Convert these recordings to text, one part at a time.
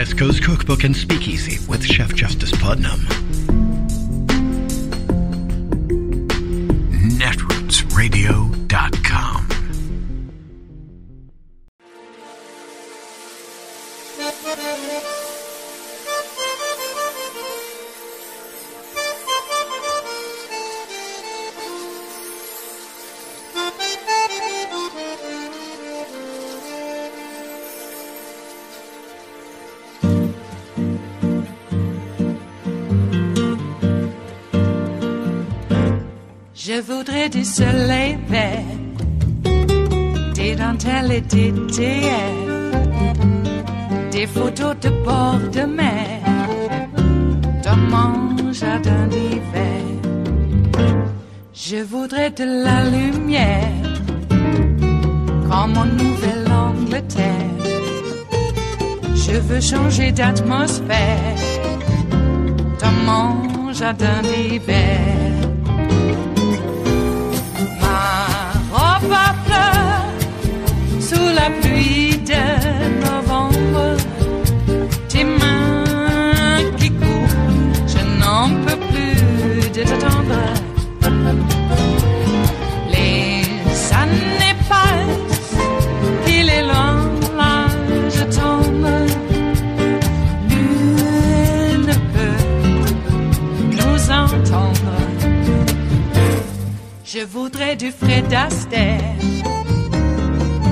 West Coast Cookbook and Speakeasy with Chef Justice Putnam. netrootsradio.com. Je voudrais du soleil vert, des dentelles et des théâtres, des photos de bord de mer, dans mon jardin d'hiver. Je voudrais de la lumière, comme en Nouvelle-Angleterre. Je veux changer d'atmosphère, dans mon jardin d'hiver. Ma fleur sous la pluie de novembre, tes mains qui courent, je n'en peux plus de t'attendre. Les années passent, qu'il est loin, là je tombe. Nul ne peut nous entendre. Je voudrais du Fred Astaire,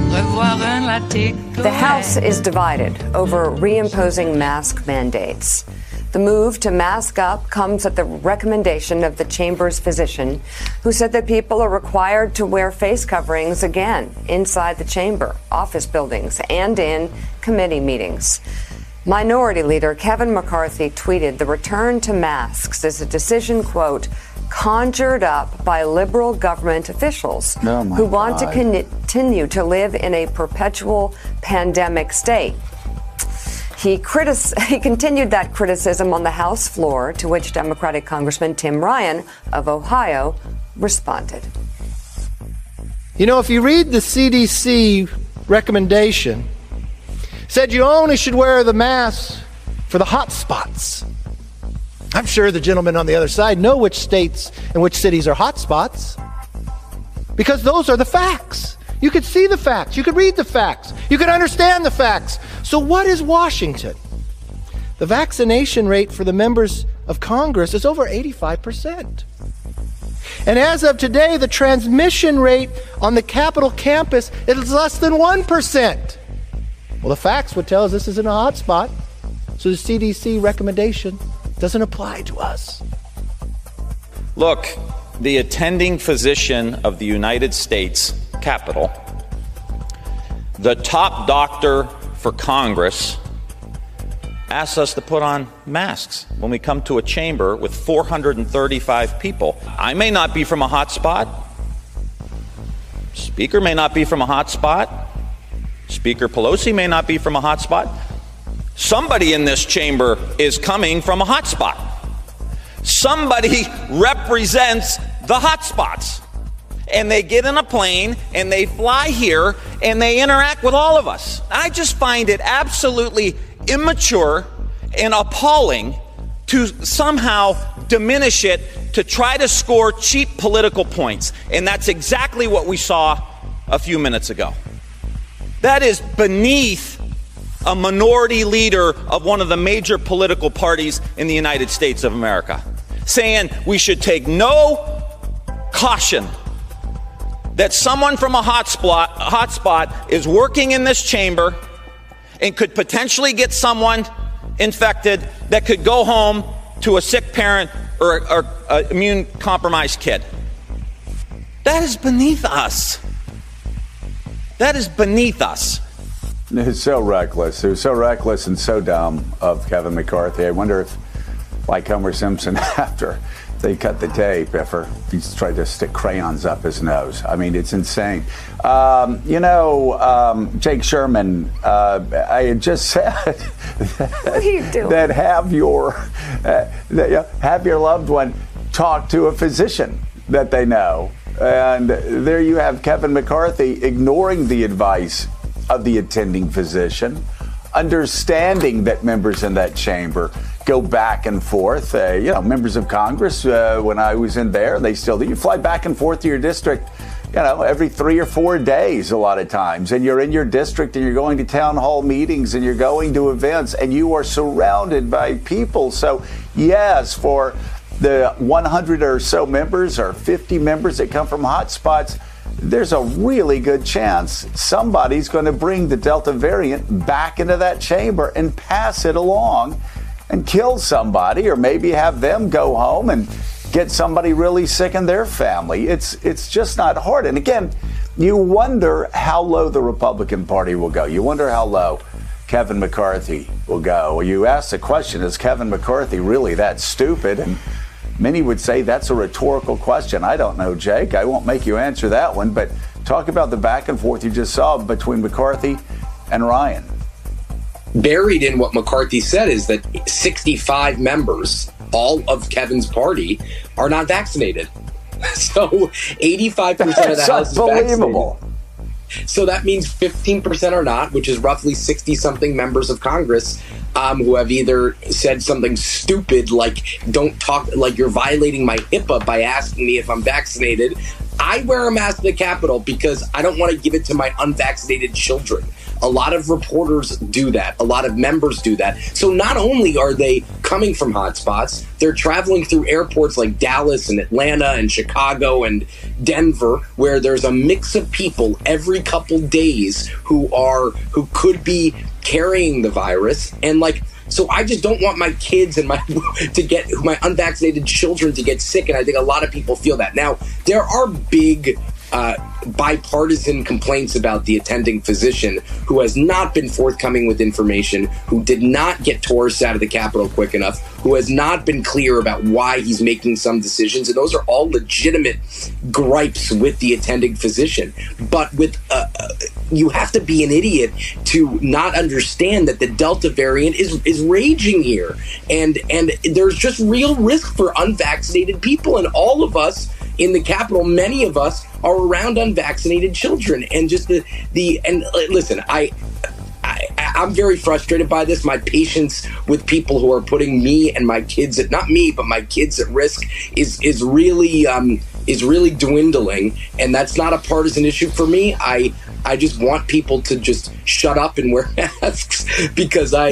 revoir un latte. The House is divided over reimposing mask mandates. The move to mask up comes at the recommendation of the chamber's physician, who said that people are required to wear face coverings again inside the chamber, office buildings, and in committee meetings. Minority Leader Kevin McCarthy tweeted the return to masks is a decision, quote, conjured up by liberal government officials who want to continue to live in a perpetual pandemic state. He continued that criticism on the House floor, to which Democratic Congressman Tim Ryan of Ohio responded. You know, if you read the CDC recommendation, it said you only should wear the mask for the hot spots. I'm sure the gentlemen on the other side know which states and which cities are hot spots, because those are the facts. You could see the facts. You could read the facts. You could understand the facts. So what is Washington? The vaccination rate for the members of Congress is over 85%. And as of today, the transmission rate on the Capitol campus is less than 1%. Well, the facts would tell us this isn't a hot spot, so the CDC recommendation doesn't apply to us. Look, the attending physician of the United States Capitol, the top doctor for Congress, asks us to put on masks when we come to a chamber with 435 people. I may not be from a hot spot. Speaker may not be from a hot spot. Speaker Pelosi may not be from a hot spot. Somebody in this chamber is coming from a hot spot. Somebody represents the hot spots. And they get in a plane and they fly here and they interact with all of us. I just find it absolutely immature and appalling to somehow diminish it to try to score cheap political points. And that's exactly what we saw a few minutes ago. That is beneath a minority leader of one of the major political parties in the United States of America, saying we should take no caution that someone from a hot spot is working in this chamber and could potentially get someone infected that could go home to a sick parent or an immune-compromised kid. That is beneath us. That is beneath us. It's so reckless. It was so reckless and so dumb of Kevin McCarthy. I wonder if, like Homer Simpson, after they cut the tape, if he's tried to stick crayons up his nose. I mean, it's insane. Jake Sherman, I had just said what are you doing? that have your loved one talk to a physician that they know. And there you have Kevin McCarthy ignoring the advice of the attending physician, understanding that members in that chamber go back and forth. Members of Congress, when I was in there, they still do. You fly back and forth to your district, every 3 or 4 days a lot of times. And you're in your district and you're going to town hall meetings and you're going to events and you are surrounded by people. So, yes, for the 100 or so members or 50 members that come from hotspots, there's a really good chance somebody's going to bring the Delta variant back into that chamber and pass it along and kill somebody, or maybe have them go home and get somebody really sick in their family. It's just not hard. And again, you wonder how low the Republican Party will go. You wonder how low Kevin McCarthy will go. You ask the question, is Kevin McCarthy really that stupid? And many would say that's a rhetorical question. I don't know, Jake. I won't make you answer that one. But talk about the back and forth you just saw between McCarthy and Ryan. Buried in what McCarthy said is that 65 members, all of Kevin's party, are not vaccinated. So 85% of the House is vaccinated. So that means 15% are not, which is roughly 60-something members of Congress who have either said something stupid like, don't talk, like you're violating my HIPAA by asking me if I'm vaccinated. I wear a mask at the Capitol because I don't want to give it to my unvaccinated children. A lot of reporters do that. A lot of members do that. So not only are they coming from hotspots, they're traveling through airports like Dallas and Atlanta and Chicago and Denver, where there's a mix of people every couple days who could be carrying the virus. And so I just don't want my kids and my unvaccinated children to get sick. And I think a lot of people feel that. Now, there are big bipartisan complaints about the attending physician who has not been forthcoming with information, who did not get tourists out of the Capitol quick enough, who has not been clear about why he's making some decisions. And those are all legitimate gripes with the attending physician. But you have to be an idiot to not understand that the Delta variant is raging here. And there's just real risk for unvaccinated people. And all of us in the Capitol, many of us are around unvaccinated children. And just and listen, I'm very frustrated by this. My patience with people who are putting me and my kids at, not me, but my kids at risk is really dwindling. And that's not a partisan issue for me. I just want people to just shut up and wear masks because I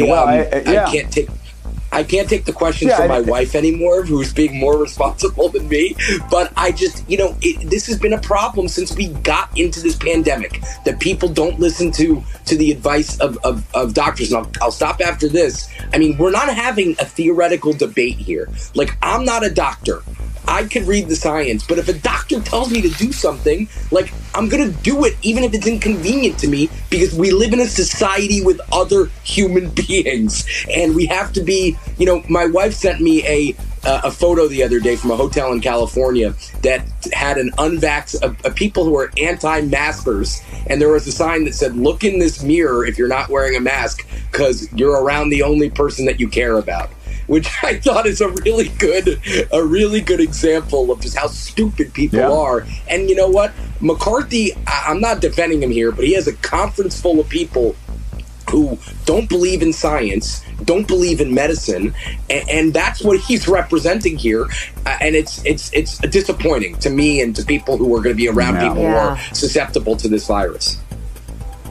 can't take the questions from my wife anymore, who's being more responsible than me. But I just, this has been a problem since we got into this pandemic, that people don't listen to the advice of doctors. And I'll stop after this. I mean, we're not having a theoretical debate here. I'm not a doctor. I could read the science, but if a doctor tells me to do something, I'm going to do it even if it's inconvenient to me, because we live in a society with other human beings. And we have to be, my wife sent me a photo the other day from a hotel in California that had people who are anti-maskers. And there was a sign that said, look in this mirror if you're not wearing a mask, because you're around the only person that you care about. Which I thought is a really good example of just how stupid people are. And you know what? McCarthy, I'm not defending him here, but he has a conference full of people who don't believe in science, don't believe in medicine, and that's what he's representing here. And it's disappointing to me and to people who are going to be around people who are susceptible to this virus.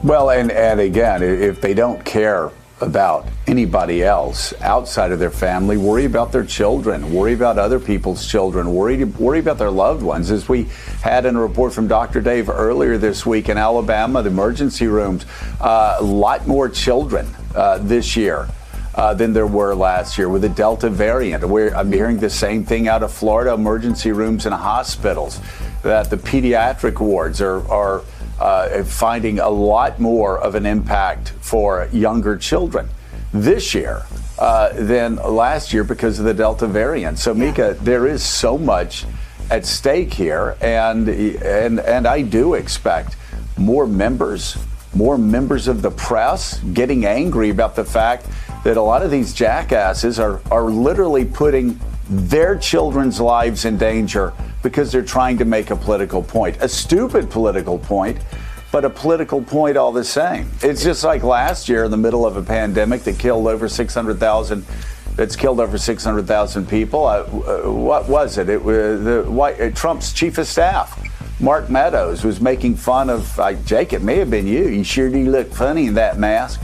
Well, and again, if they don't care about anybody else outside of their family, worry about their children, worry about other people's children, worry about their loved ones. As we had in a report from Dr. Dave earlier this week in Alabama, the emergency rooms, a lot more children this year than there were last year with the Delta variant. I'm hearing the same thing out of Florida, emergency rooms and hospitals, that the pediatric wards are finding a lot more of an impact for younger children this year than last year because of the Delta variant. So, Mika, there is so much at stake here, and I do expect more members of the press getting angry about the fact that a lot of these jackasses are literally putting their children's lives in danger because they're trying to make a political point, a stupid political point, but a political point all the same. It's just like last year in the middle of a pandemic that killed over 600,000. That's killed over 600,000 people. What was it? It was Trump's chief of staff, Mark Meadows, was making fun of Jake. It may have been you. You sure do look funny in that mask.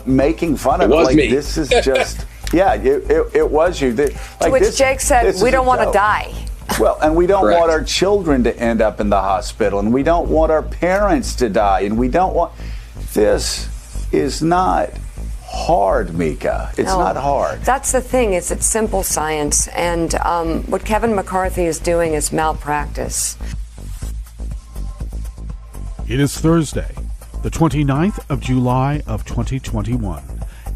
Making fun of it. Like, me. This is just it was you. To which Jake said, "We don't want to die." Well, and we don't want our children to end up in the hospital, and we don't want our parents to die, and we don't want. This is not hard, Mika. It's not hard. That's the thing. It's simple science, and what Kevin McCarthy is doing is malpractice. It is Thursday, the 29th of July of 2021,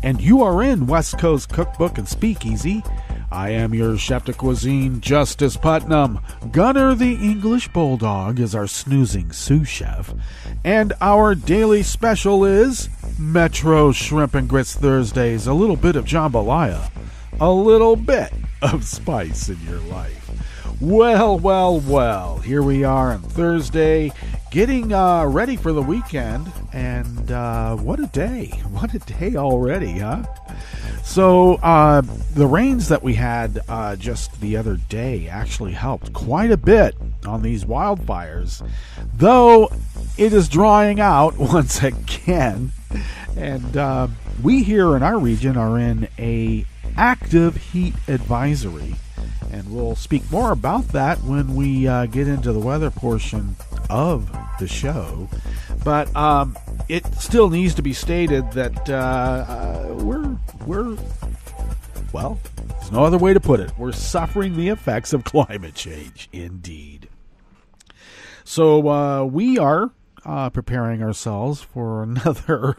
and you are in West Coast Cookbook and Speakeasy. I am your chef de cuisine, Justice Putnam. Gunner the English Bulldog is our snoozing sous chef, and our daily special is Metro Shrimp and Grits Thursdays. A little bit of jambalaya, a little bit of spice in your life. Well, here we are on Thursday, getting ready for the weekend, and what a day already, huh? So the rains that we had just the other day actually helped quite a bit on these wildfires, though it is drying out once again, and we here in our region are in a active heat advisory. And we'll speak more about that when we get into the weather portion of the show. But it still needs to be stated that we're there's no other way to put it. We're suffering the effects of climate change, indeed. So we are preparing ourselves for another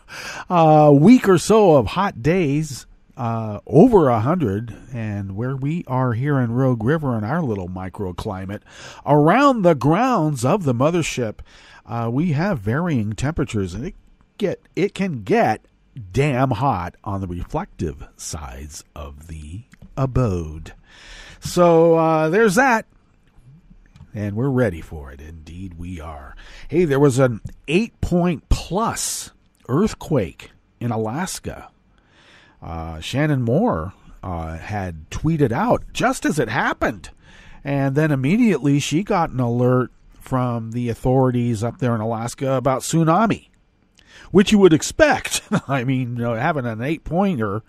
week or so of hot days. Over 100, and where we are here in Rogue River in our little microclimate, around the grounds of the mothership, we have varying temperatures, and it can get damn hot on the reflective sides of the abode. So there's that, and we're ready for it. Indeed, we are. Hey, there was an 8-point plus earthquake in Alaska. Shannon Moore had tweeted out just as it happened. And then immediately she got an alert from the authorities up there in Alaska about tsunami, which you would expect. I mean, having an 8-pointer,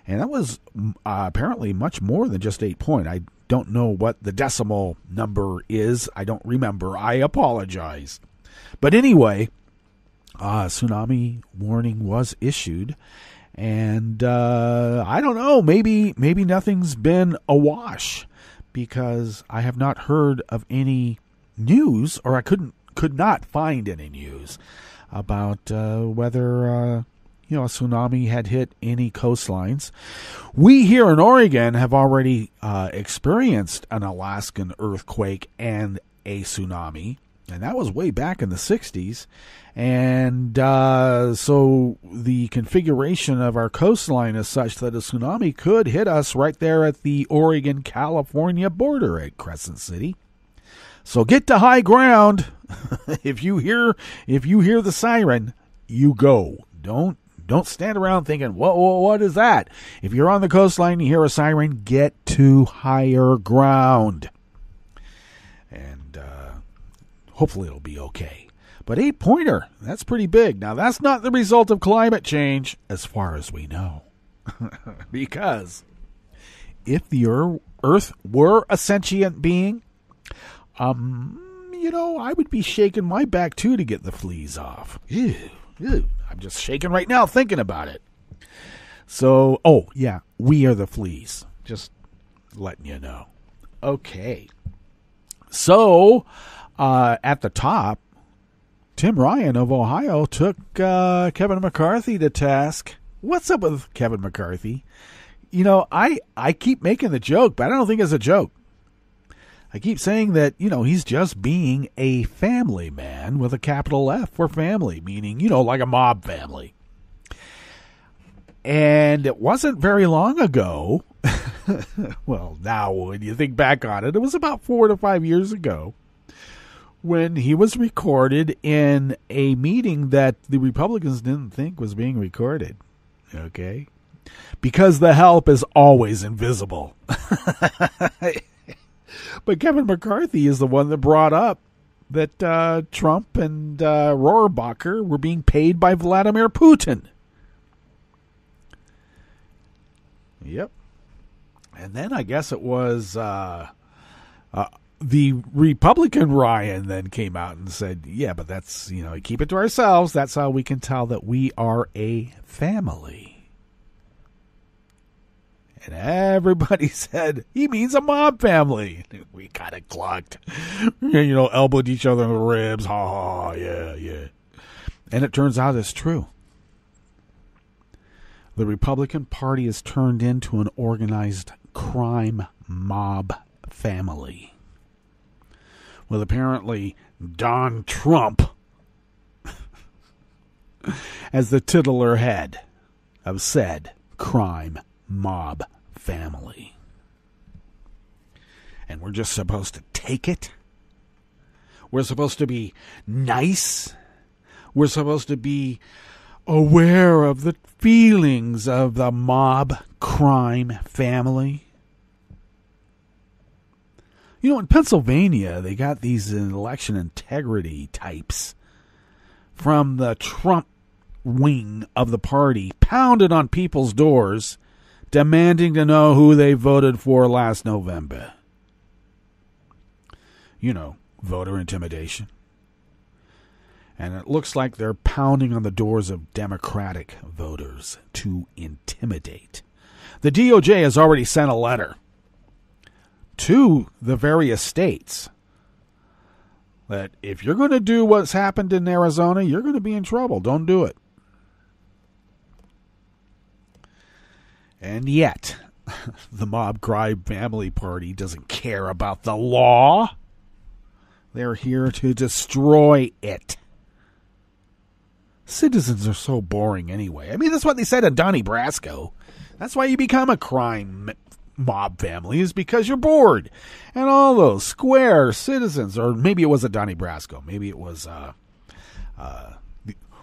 and that was apparently much more than just 8-point. I don't know what the decimal number is. I don't remember. I apologize. But anyway, tsunami warning was issued. And I don't know, maybe nothing's been awash, because I have not heard of any news, or I could not find any news about whether a tsunami had hit any coastlines. We here in Oregon have already experienced an Alaskan earthquake and a tsunami, and that was way back in the 60s. And so the configuration of our coastline is such that a tsunami could hit us right there at the Oregon-California border at Crescent City. So get to high ground. If you hear the siren, you go. Don't stand around thinking, what is that? If you're on the coastline and you hear a siren, get to higher ground. And hopefully it'll be okay. But 8-pointer, that's pretty big. Now, that's not the result of climate change, as far as we know. Because if the Earth were a sentient being, I would be shaking my back, too, to get the fleas off. Ew. I'm just shaking right now thinking about it. So, we are the fleas. Just letting you know. Okay. So, at the top, Tim Ryan of Ohio took Kevin McCarthy to task. What's up with Kevin McCarthy? I keep making the joke, but I don't think it's a joke. I keep saying that, he's just being a family man with a capital F for family, meaning, like a mob family. And it wasn't very long ago. Well, now when you think back on it, it was about 4 to 5 years ago, when he was recorded in a meeting that the Republicans didn't think was being recorded. Okay? Because the help is always invisible. But Kevin McCarthy is the one that brought up that Trump and Rohrabacher were being paid by Vladimir Putin. Yep. And then I guess it was the Republican Ryan then came out and said, yeah, but that's, keep it to ourselves. That's how we can tell that we are a family. And everybody said, he means a mob family. We kind of clucked, elbowed each other in the ribs. Ha ha, yeah. And it turns out it's true. The Republican Party has turned into an organized crime mob family. With apparently Don Trump as the titular head of said crime mob family. And we're just supposed to take it. We're supposed to be nice. We're supposed to be aware of the feelings of the mob crime family. In Pennsylvania, they got these election integrity types from the Trump wing of the party pounded on people's doors, demanding to know who they voted for last November. Voter intimidation. And it looks like they're pounding on the doors of Democratic voters to intimidate. The DOJ has already sent a letter to the various states that if you're going to do what's happened in Arizona, you're going to be in trouble. Don't do it. And yet, the mob crime family party doesn't care about the law. They're here to destroy it. Citizens are so boring anyway. I mean, that's what they said of Donnie Brasco. That's why you become a crime mob family, is because you're bored. And all those square citizens, or maybe it wasn't Donnie Brasco. Maybe it was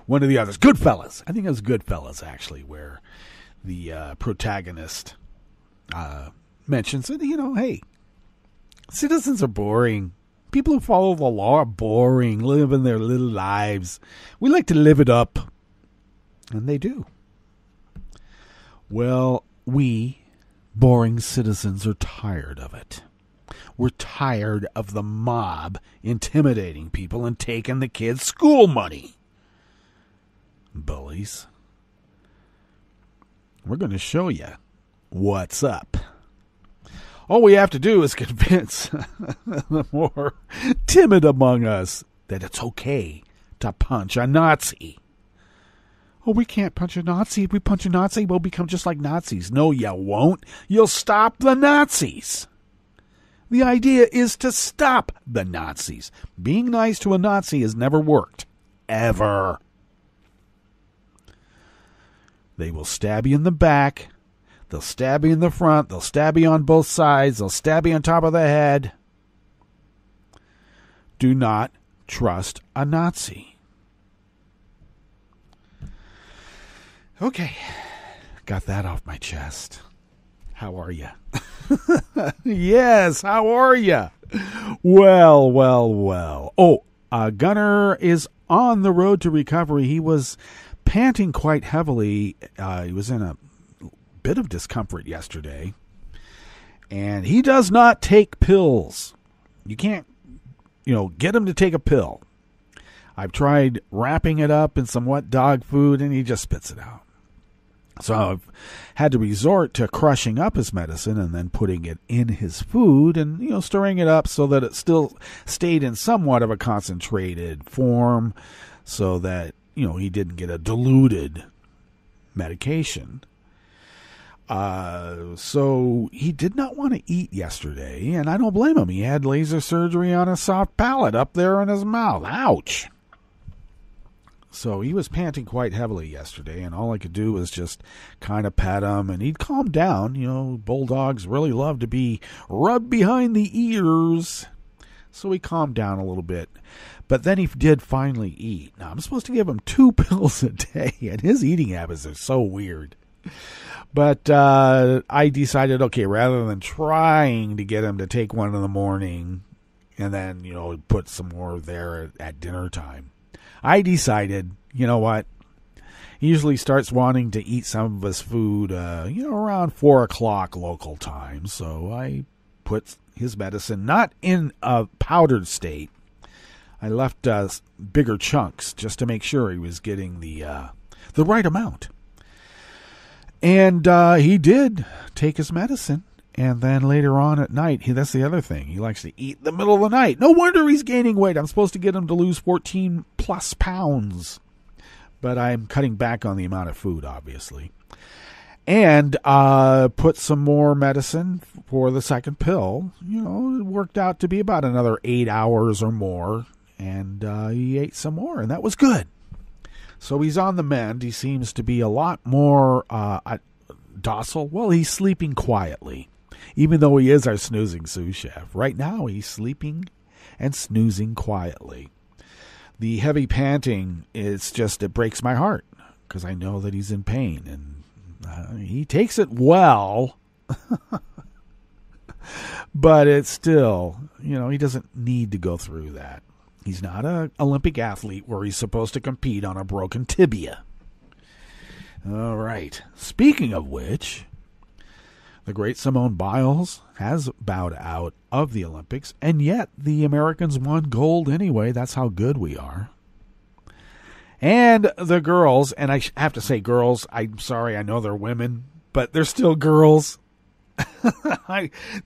one of the others. Goodfellas. I think it was Goodfellas, actually, where the protagonist mentions that, hey, citizens are boring. People who follow the law are boring, living their little lives. We like to live it up. And they do. Well, we boring citizens are tired of it. We're tired of the mob intimidating people and taking the kids' school money. Bullies. We're going to show you what's up. All we have to do is convince the more timid among us that it's okay to punch a Nazi. Oh, we can't punch a Nazi. If we punch a Nazi, we'll become just like Nazis. No, you won't. You'll stop the Nazis. The idea is to stop the Nazis. Being nice to a Nazi has never worked. Ever. They will stab you in the back. They'll stab you in the front. They'll stab you on both sides. They'll stab you on top of the head. Do not trust a Nazi. Okay. Got that off my chest. How are you? Yes, how are you? Well. Oh, Gunner is on the road to recovery. He was panting quite heavily. He was in a bit of discomfort yesterday. And he does not take pills. You can't, get him to take a pill. I've tried wrapping it up in some wet dog food, and he just spits it out. So I've had to resort to crushing up his medicine and then putting it in his food and, stirring it up so that it still stayed in somewhat of a concentrated form so that, he didn't get a diluted medication. So he did not want to eat yesterday, and I don't blame him. He had laser surgery on his soft palate up there in his mouth. Ouch! So he was panting quite heavily yesterday, and all I could do was just kind of pat him, and he'd calm down. Bulldogs really love to be rubbed behind the ears. So he calmed down a little bit. But then he did finally eat. Now, I'm supposed to give him 2 pills a day, and his eating habits are so weird. But I decided, okay, rather than trying to get him to take one in the morning and then, put some more there at dinner time, I decided, you know what? He usually starts wanting to eat some of his food, around 4 o'clock local time. So I put his medicine not in a powdered state. I left bigger chunks just to make sure he was getting the right amount. And he did take his medicine. And then later on at night, that's the other thing. He likes to eat in the middle of the night. No wonder he's gaining weight. I'm supposed to get him to lose 14 plus pounds. But I'm cutting back on the amount of food, obviously. And put some more medicine for the second pill. It worked out to be about another 8 hours or more. And he ate some more, and that was good. So he's on the mend. He seems to be a lot more docile. Well, he's sleeping quietly, even though he is our snoozing sous chef. Right now, he's sleeping and snoozing quietly. The heavy panting it breaks my heart because I know that he's in pain, and he takes it well. But it's still, he doesn't need to go through that. He's not an Olympic athlete where he's supposed to compete on a broken tibia. All right. Speaking of which, the great Simone Biles has bowed out of the Olympics, and yet the Americans won gold anyway. That's how good we are. And the girls, and I have to say girls, I'm sorry, I know they're women, but they're still girls.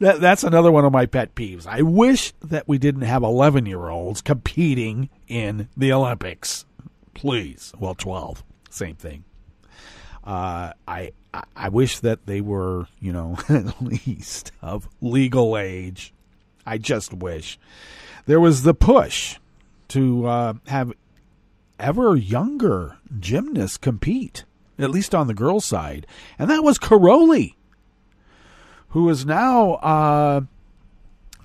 That's another one of my pet peeves. I wish that we didn't have 11-year-olds competing in the Olympics. Please. Well, 12. Same thing. I wish that they were, at least of legal age. I just wish. There was the push to have ever younger gymnasts compete, at least on the girls' side. And that was Karoli, who is now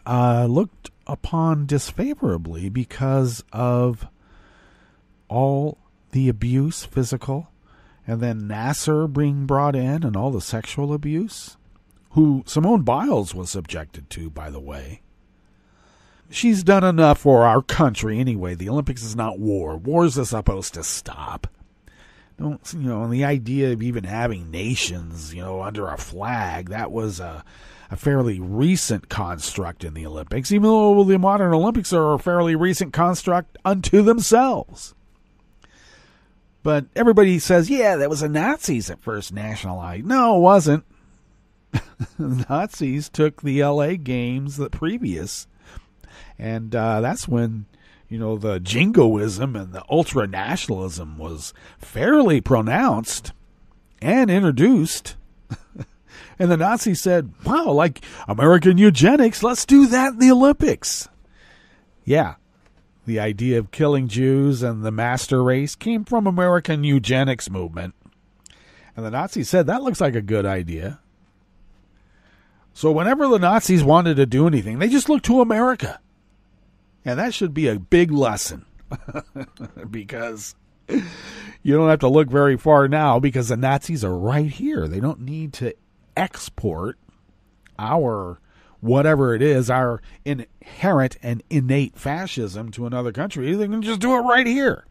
looked upon disfavorably because of all the abuse, physical, and then Nasser being brought in and all the sexual abuse, who Simone Biles was subjected to, by the way. She's done enough for our country anyway. The Olympics is not war. Wars are supposed to stop. And the idea of even having nations, under a flag, that was a fairly recent construct in the Olympics, even though the modern Olympics are a fairly recent construct unto themselves. But everybody says, yeah, that was the Nazis that first nationalized. No, it wasn't. The Nazis took the LA Games, the previous, and that's when the jingoism and the ultra-nationalism was fairly pronounced and introduced. And the Nazis said, wow, like American eugenics, let's do that in the Olympics. Yeah, the idea of killing Jews and the master race came from American eugenics movement. And the Nazis said, that looks like a good idea. So whenever the Nazis wanted to do anything, they just looked to America. And that should be a big lesson because you don't have to look very far now because the Nazis are right here. They don't need to export our whatever it is, our inherent and innate fascism to another country. They can just do it right here.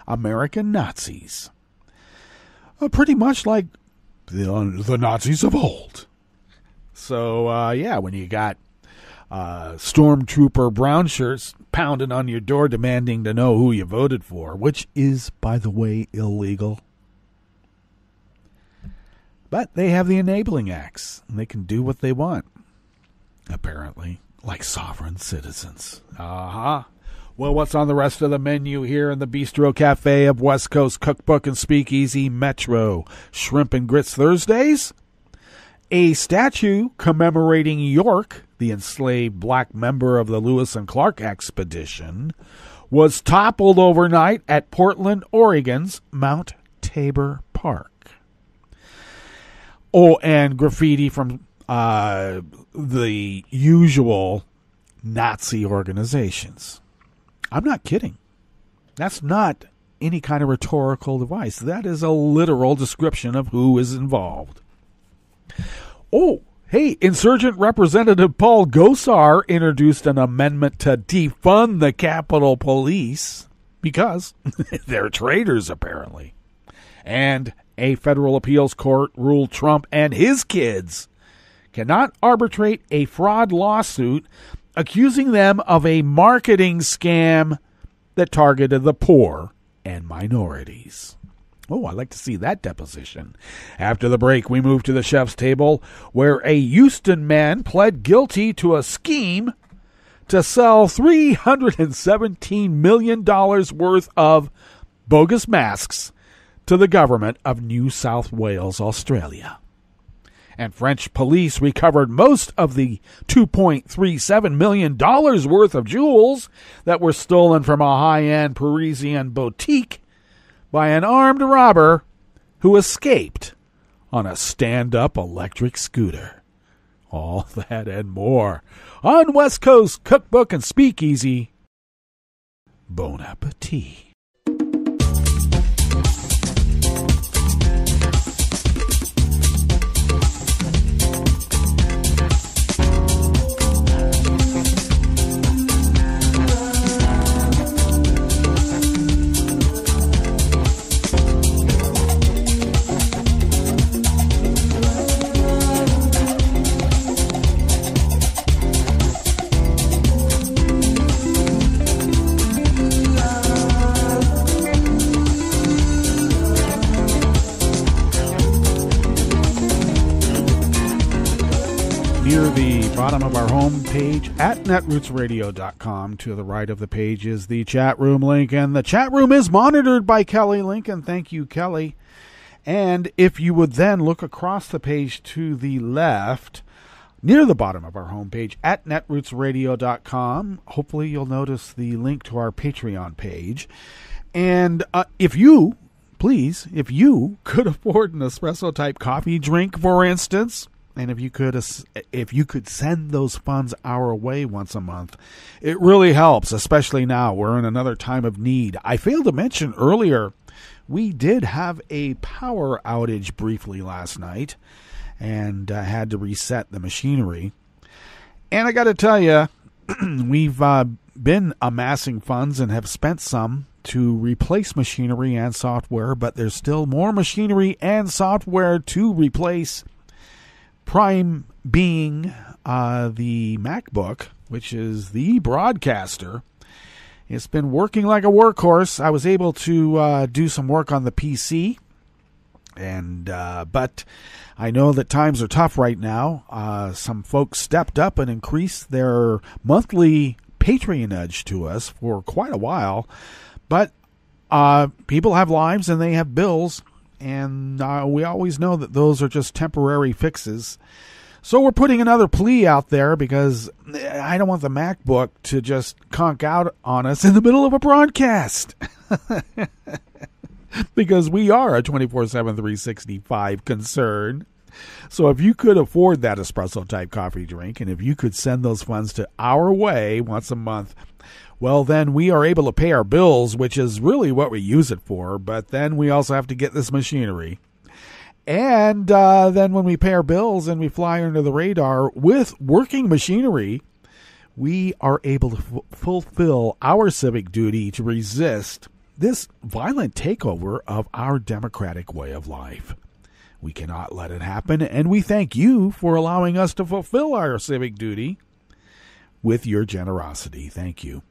American Nazis. Pretty much like the Nazis of old. So, when you got stormtrooper brown shirts pounding on your door demanding to know who you voted for, which is, by the way, illegal. But they have the enabling acts, and they can do what they want, apparently, like sovereign citizens. Well, what's on the rest of the menu here in the Bistro Cafe of West Coast Cookbook and Speakeasy Metro? Shrimp and Grits Thursdays? A statue commemorating York, the enslaved black member of the Lewis and Clark expedition, was toppled overnight at Portland, Oregon's Mount Tabor Park. Oh, and graffiti from the usual Nazi organizations. I'm not kidding. That's not any kind of rhetorical device. That is a literal description of who is involved. Oh, hey, insurgent Representative Paul Gosar introduced an amendment to defund the Capitol Police because they're traitors, apparently. And a federal appeals court ruled Trump and his kids cannot arbitrate a fraud lawsuit accusing them of a marketing scam that targeted the poor and minorities. Oh, I'd like to see that deposition. After the break, we move to the chef's table, where a Houston man pled guilty to a scheme to sell $317 million worth of bogus masks to the government of New South Wales, Australia. And French police recovered most of the $2.37 million worth of jewels that were stolen from a high-end Parisian boutique by an armed robber who escaped on a stand-up electric scooter. All that and more on West Coast Cookbook and Speakeasy. Bon appetit. Near the bottom of our home page at netrootsradio.com, to the right of the page is the chat room link, and the chat room is monitored by Kelly Lincoln. Thank you, Kelly. And if you would then look across the page to the left, near the bottom of our home page at netrootsradio.com, hopefully you'll notice the link to our Patreon page. And if you could afford an espresso-type coffee drink, for instance, and if you could send those funds our way once a month, it really helps, especially now. We're in another time of need. I failed to mention earlier, we did have a power outage briefly last night and had to reset the machinery. And I got to tell you, we've been amassing funds and have spent some to replace machinery and software, but there's still more machinery and software to replace. Prime being the MacBook, which is the broadcaster. It's been working like a workhorse. I was able to do some work on the PC, and but I know that times are tough right now. Some folks stepped up and increased their monthly patronage to us for quite a while, but people have lives and they have bills. And we always know that those are just temporary fixes. So we're putting another plea out there because I don't want the MacBook to just conk out on us in the middle of a broadcast. Because we are a 24/7, 365 concern. So if you could afford that espresso-type coffee drink, and if you could send those funds to our way once a month, well, then we are able to pay our bills, which is really what we use it for. But then we also have to get this machinery. And then when we pay our bills and we fly under the radar with working machinery, we are able to fulfill our civic duty to resist this violent takeover of our democratic way of life. We cannot let it happen, and we thank you for allowing us to fulfill our civic duty with your generosity. Thank you.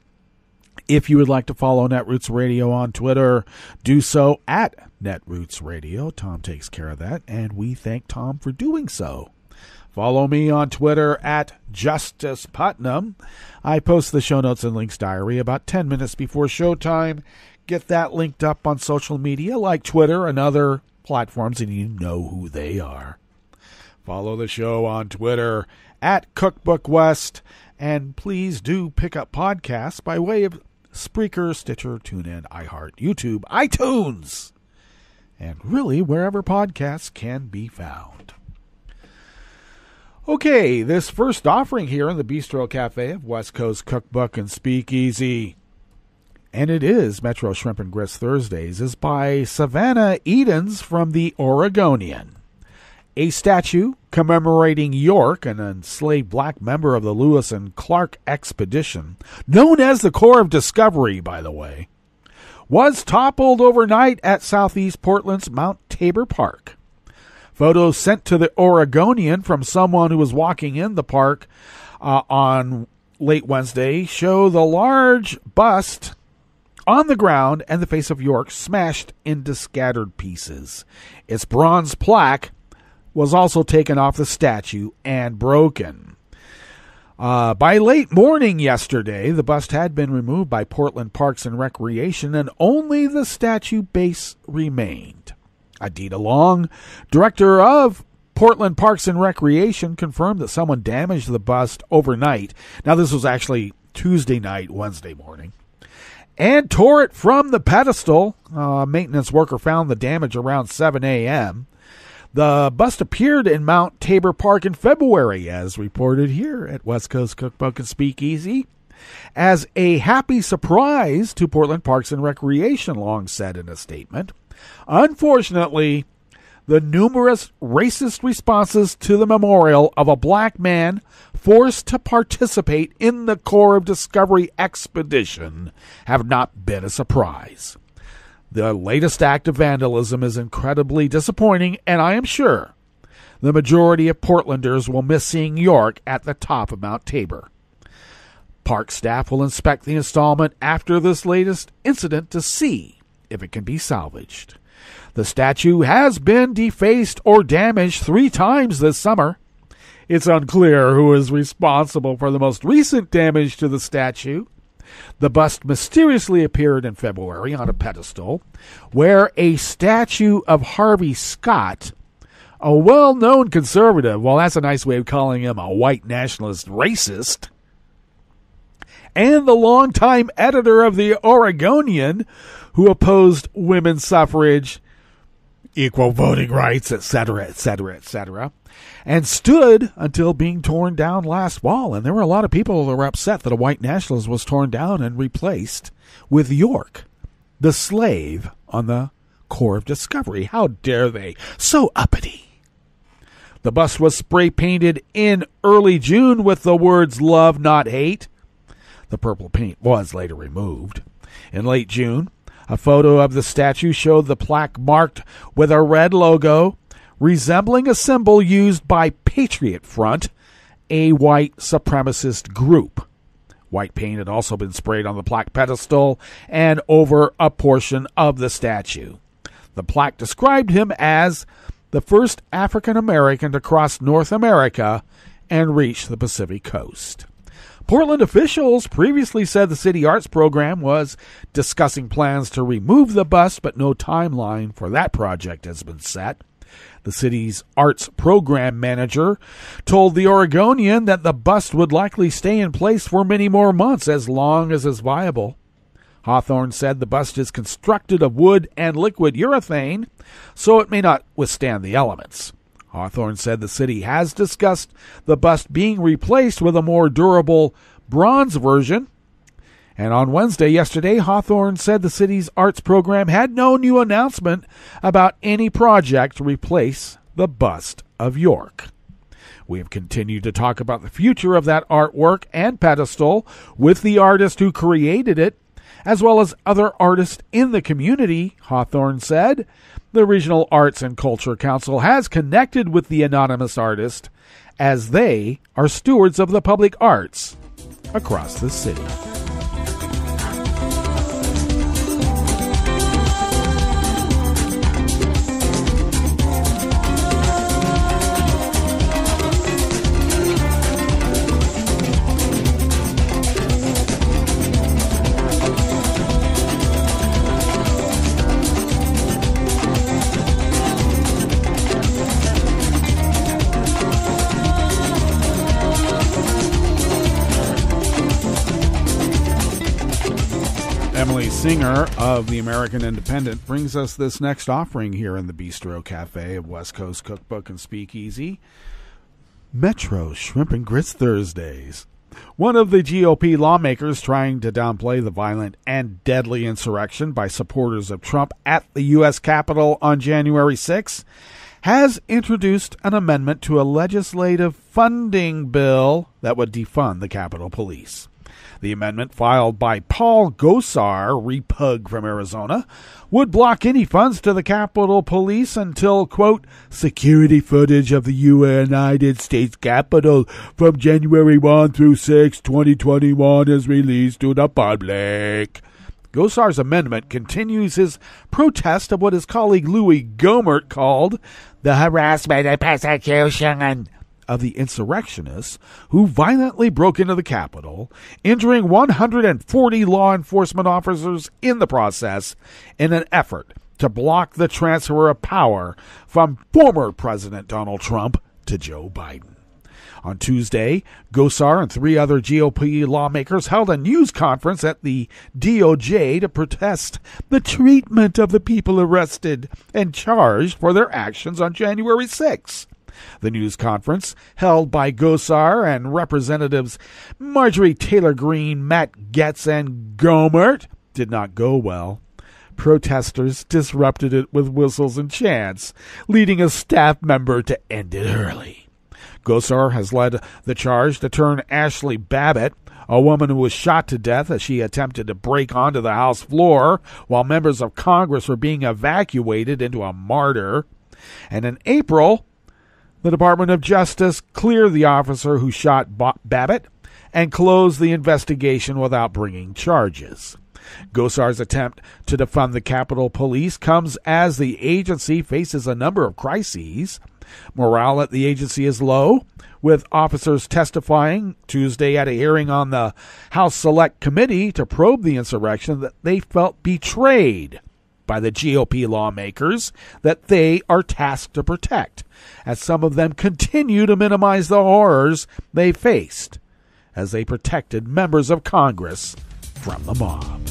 If you would like to follow Netroots Radio on Twitter, do so at Netroots Radio. Tom takes care of that, and we thank Tom for doing so. Follow me on Twitter at Justice Putnam. I post the show notes and links diary about 10 minutes before showtime. Get that linked up on social media like Twitter and other platforms, and you know who they are. Follow the show on Twitter at Cookbook West, and please do pick up podcasts by way of Spreaker, Stitcher, TuneIn, iHeart, YouTube, iTunes, and really wherever podcasts can be found. Okay, this first offering here in the Bistro Cafe of West Coast Cookbook and Speakeasy, and it is Metro Shrimp and Grits Thursdays, is by Savannah Edens from the Oregonian. A statue commemorating York, an enslaved black member of the Lewis and Clark expedition, known as the Corps of Discovery, by the way, was toppled overnight at southeast Portland's Mount Tabor Park. Photos sent to the Oregonian from someone who was walking in the park on late Wednesday show the large bust on the ground and the face of York smashed into scattered pieces. Its bronze plaque was also taken off the statue and broken. By late morning yesterday, the bust had been removed by Portland Parks and Recreation, and only the statue base remained. Adita Long, director of Portland Parks and Recreation, confirmed that someone damaged the bust overnight. Now, this was actually Tuesday night, Wednesday morning, and tore it from the pedestal. A maintenance worker found the damage around 7 a.m. The bust appeared in Mount Tabor Park in February, as reported here at West Coast Cookbook and Speakeasy, as a happy surprise to Portland Parks and Recreation, Long said in a statement. Unfortunately, the numerous racist responses to the memorial of a black man forced to participate in the Corps of Discovery expedition have not been a surprise. The latest act of vandalism is incredibly disappointing, and I am sure the majority of Portlanders will miss seeing York at the top of Mount Tabor. Park staff will inspect the installment after this latest incident to see if it can be salvaged. The statue has been defaced or damaged 3 times this summer. It's unclear who is responsible for the most recent damage to the statue. The bust mysteriously appeared in February on a pedestal where a statue of Harvey Scott, a well-known conservative, well, that's a nice way of calling him a white nationalist racist, and the longtime editor of the Oregonian, who opposed women's suffrage, equal voting rights, etc., etc., etc., and stood until being torn down last fall. And there were a lot of people that were upset that a white nationalist was torn down and replaced with York, the slave on the Corps of Discovery. How dare they? So uppity. The bust was spray painted in early June with the words "Love, Not Hate." The purple paint was later removed. In late June, a photo of the statue showed the plaque marked with a red logo resembling a symbol used by Patriot Front, a white supremacist group. White paint had also been sprayed on the plaque pedestal and over a portion of the statue. The plaque described him as the first African American to cross North America and reach the Pacific coast. Portland officials previously said the city arts program was discussing plans to remove the bust, but no timeline for that project has been set. The city's arts program manager told the Oregonian that the bust would likely stay in place for many more months, as long as it's viable. Hawthorne said the bust is constructed of wood and liquid urethane, so it may not withstand the elements. Hawthorne said the city has discussed the bust being replaced with a more durable bronze version. And on Wednesday, yesterday, Hawthorne said the city's arts program had no new announcement about any project to replace the bust of York. We have continued to talk about the future of that artwork and pedestal with the artist who created it, as well as other artists in the community, Hawthorne said. The Regional Arts and Culture Council has connected with the anonymous artist as they are stewards of the public arts across the city. Emily Singer of the American Independent brings us this next offering here in the Bistro Cafe of West Coast Cookbook and Speakeasy. Metro Shrimp and Grits Thursdays. One of the GOP lawmakers trying to downplay the violent and deadly insurrection by supporters of Trump at the U.S. Capitol on January 6 has introduced an amendment to a legislative funding bill that would defund the Capitol Police. The amendment, filed by Paul Gosar, Repug from Arizona, would block any funds to the Capitol Police until, quote, security footage of the United States Capitol from January 1 through 6, 2021 is released to the public. Gosar's amendment continues his protest of what his colleague Louis Gohmert called the harassment and persecution of the insurrectionists who violently broke into the Capitol, injuring 140 law enforcement officers in the process in an effort to block the transfer of power from former President Donald Trump to Joe Biden. On Tuesday, Gosar and 3 other GOP lawmakers held a news conference at the DOJ to protest the treatment of the people arrested and charged for their actions on January 6. The news conference, held by Gosar and Representatives Marjorie Taylor Greene, Matt Gaetz, and Gohmert, did not go well. Protesters disrupted it with whistles and chants, leading a staff member to end it early. Gosar has led the charge to turn Ashley Babbitt, a woman who was shot to death as she attempted to break onto the House floor while members of Congress were being evacuated, into a martyr. And in April, the Department of Justice cleared the officer who shot Babbitt and closed the investigation without bringing charges. Gosar's attempt to defund the Capitol Police comes as the agency faces a number of crises. Morale at the agency is low, with officers testifying Tuesday at a hearing on the House Select Committee to probe the insurrection that they felt betrayed by the GOP lawmakers that they are tasked to protect, as some of them continue to minimize the horrors they faced as they protected members of Congress from the mob.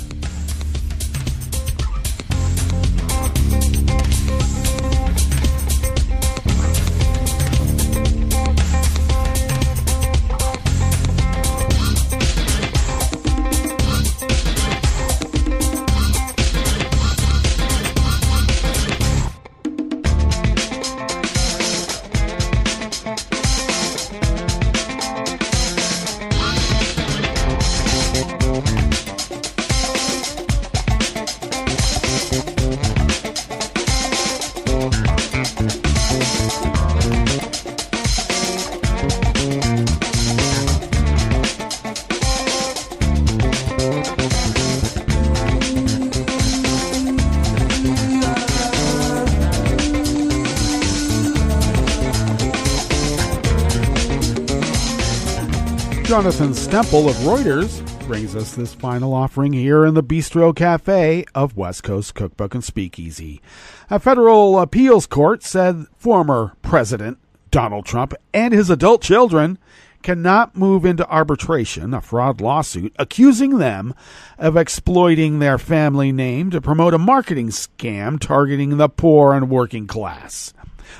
Jonathan Stemple of Reuters brings us this final offering here in the Bistro Cafe of West Coast Cookbook and Speakeasy. A federal appeals court said former President Donald Trump and his adult children cannot move into arbitration, a fraud lawsuit, accusing them of exploiting their family name to promote a marketing scam targeting the poor and working class.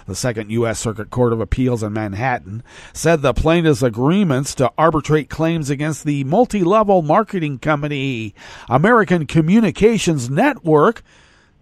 The Second U.S. Circuit Court of Appeals in Manhattan said the plaintiffs' agreements to arbitrate claims against the multi-level marketing company American Communications Network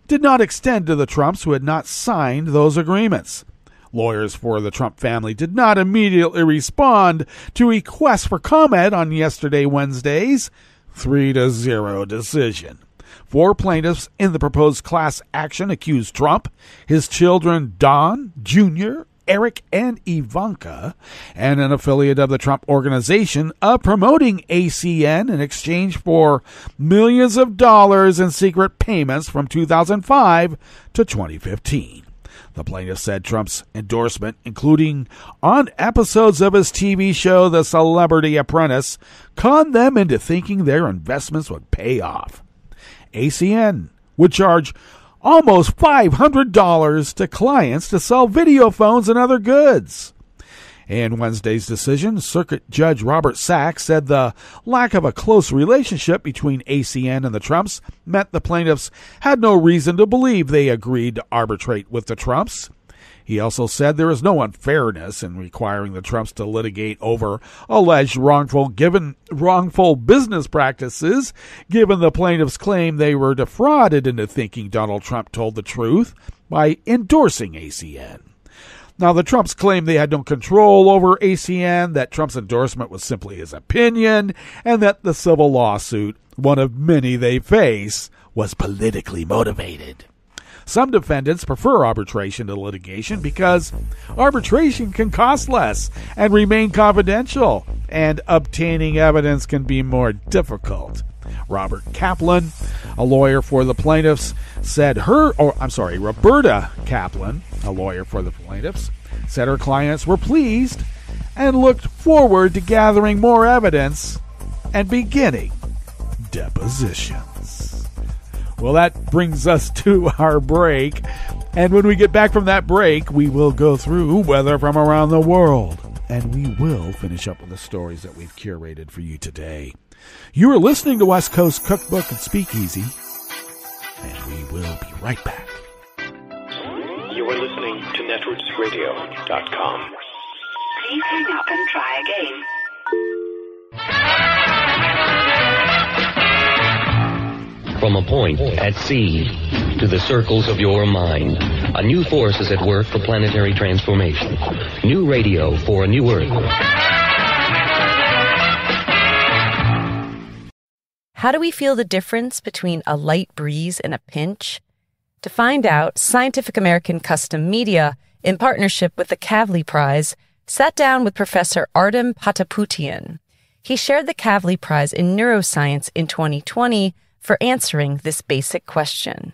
did not extend to the Trumps who had not signed those agreements. Lawyers for the Trump family did not immediately respond to requests for comment on Wednesday's 3-0 decision. 4 plaintiffs in the proposed class action accused Trump, his children Don, Jr., Eric, and Ivanka, and an affiliate of the Trump organization, of promoting ACN in exchange for millions of dollars in secret payments from 2005 to 2015. The plaintiff said Trump's endorsement, including on episodes of his TV show The Celebrity Apprentice, conned them into thinking their investments would pay off. ACN would charge almost $500 to clients to sell video phones and other goods. In Wednesday's decision, Circuit Judge Robert Sachs said the lack of a close relationship between ACN and the Trumps meant the plaintiffs had no reason to believe they agreed to arbitrate with the Trumps. He also said there is no unfairness in requiring the Trumps to litigate over alleged wrongful business practices, given the plaintiffs' claim they were defrauded into thinking Donald Trump told the truth by endorsing ACN. Now, the Trumps claim they had no control over ACN, that Trump's endorsement was simply his opinion, and that the civil lawsuit, one of many they face, was politically motivated. Some defendants prefer arbitration to litigation because arbitration can cost less and remain confidential, and obtaining evidence can be more difficult. Roberta Kaplan, a lawyer for the plaintiffs, Roberta Kaplan, a lawyer for the plaintiffs, said her clients were pleased and looked forward to gathering more evidence and beginning depositions. Well, that brings us to our break. And when we get back from that break, we will go through weather from around the world. And we will finish up with the stories that we've curated for you today. You are listening to West Coast Cookbook and Speakeasy. And we will be right back. You are listening to netrootsradio.com. Please hang up and try again. From a point at sea to the circles of your mind, a new force is at work for planetary transformation. New radio for a new Earth. How do we feel the difference between a light breeze and a pinch? To find out, Scientific American Custom Media, in partnership with the Kavli Prize, sat down with Professor Artem Pataputian. He shared the Kavli Prize in Neuroscience in 2020 for answering this basic question.